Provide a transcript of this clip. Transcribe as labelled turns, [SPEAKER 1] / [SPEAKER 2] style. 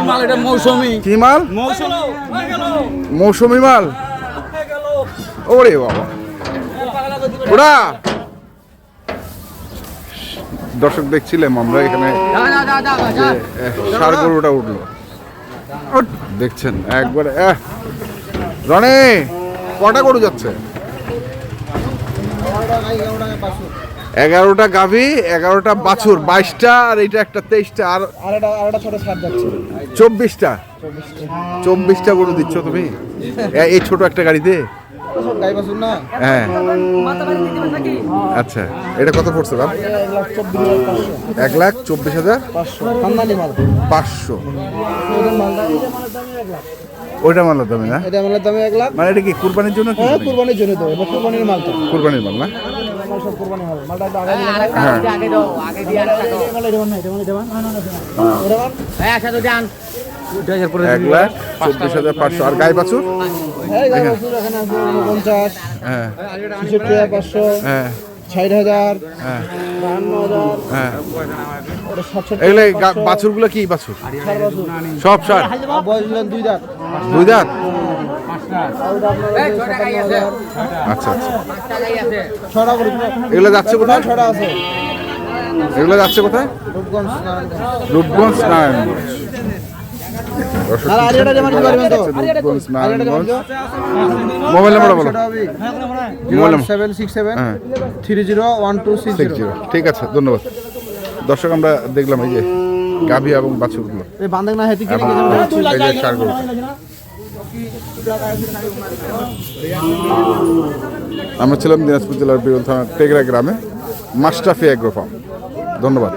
[SPEAKER 1] মাল, এটা মৌসুমি।
[SPEAKER 2] কি মাল? মৌসুমি মাল। ওরে বাবা, ওরা দর্শক দেখছিলাম আমরা এখানে ষাঁড় গরুটা উঠলো, দেখছেন একবারে। রনে কটা গরু যাচ্ছে? 11টা গাভী, 11টা বাছুর, 22টা, আর এইটা একটা 23টা, আর 24টা। 24টা গরু দিচ্ছ তুমি এই ছোট একটা গাড়িতে? হ্যাঁ, আচ্ছা। এটা কত পড়ছে দাম? 1,24,500। ওইটা মালের দামে না?
[SPEAKER 3] এটা মালের দামে 1 লাখ।
[SPEAKER 2] মানে এটা কি কুরবানির জন্য?
[SPEAKER 3] হ্যাঁ, কুরবানির জন্য তো। এটা কুরবানির মাল তো।
[SPEAKER 2] কুরবানির মাল না?
[SPEAKER 3] সব কুরবানির মাল। মালটা একটু আগে দিলে
[SPEAKER 4] আগে দাও, আগে দিয়ে আর টাকা। হ্যাঁ, আচ্ছা তো জান।
[SPEAKER 2] 1,24,500। আর গাই বাছুর?
[SPEAKER 3] এই গাই বাছুর এখানে আছে 49,
[SPEAKER 2] হ্যাঁ
[SPEAKER 3] 66,500,
[SPEAKER 2] হ্যাঁ
[SPEAKER 3] 60,000,
[SPEAKER 2] হ্যাঁ
[SPEAKER 3] 52,000,
[SPEAKER 2] হ্যাঁ।
[SPEAKER 3] ওটা 67,500।
[SPEAKER 2] এগুলো বাছুরগুলো কি বাছুর?
[SPEAKER 3] ষাঁড় বাছুর।
[SPEAKER 2] সব ষাঁড়?
[SPEAKER 3] বয়স হলেন 2 দাঁত।
[SPEAKER 2] 2 দাঁত?
[SPEAKER 3] আর আপনার 57,000।
[SPEAKER 2] আচ্ছা আচ্ছা।
[SPEAKER 3] ছড়া করে
[SPEAKER 2] এগুলো যাচ্ছে কোথায়?
[SPEAKER 3] ছড়া আছে
[SPEAKER 2] এগুলো যাচ্ছে কোথায়?
[SPEAKER 3] রূপগঞ্জ, নারায়ণগঞ্জ।
[SPEAKER 2] রূপগঞ্জ, নারায়ণগঞ্জ। দর্শক,
[SPEAKER 3] আর আরিয়াটা যেমন পারবেন তো?
[SPEAKER 2] রূপগঞ্জ,
[SPEAKER 3] আরিয়াটা যেমন
[SPEAKER 2] নারায়ণগঞ্জ।
[SPEAKER 3] তো?
[SPEAKER 2] মোবাইল নাম্বার বলো।
[SPEAKER 3] সেটা হবে
[SPEAKER 2] মোবাইল নাম্বার
[SPEAKER 3] 0767
[SPEAKER 2] হ্যাঁ
[SPEAKER 3] 301260।
[SPEAKER 2] 60। ঠিক আছে, ধন্যবাদ। দর্শক, আমরা দেখলাম এই যে গাভী এবং বাছুরগুলো,
[SPEAKER 3] এই বান্দাক না হেতি কিনে
[SPEAKER 2] এবং এই যে ষাঁড়গুলো। আমরা ছিলাম দিনাজপুর জেলার বিরল থানার টেগরা গ্রামে, মাশরাফি এগ্রো ফার্ম। ধন্যবাদ।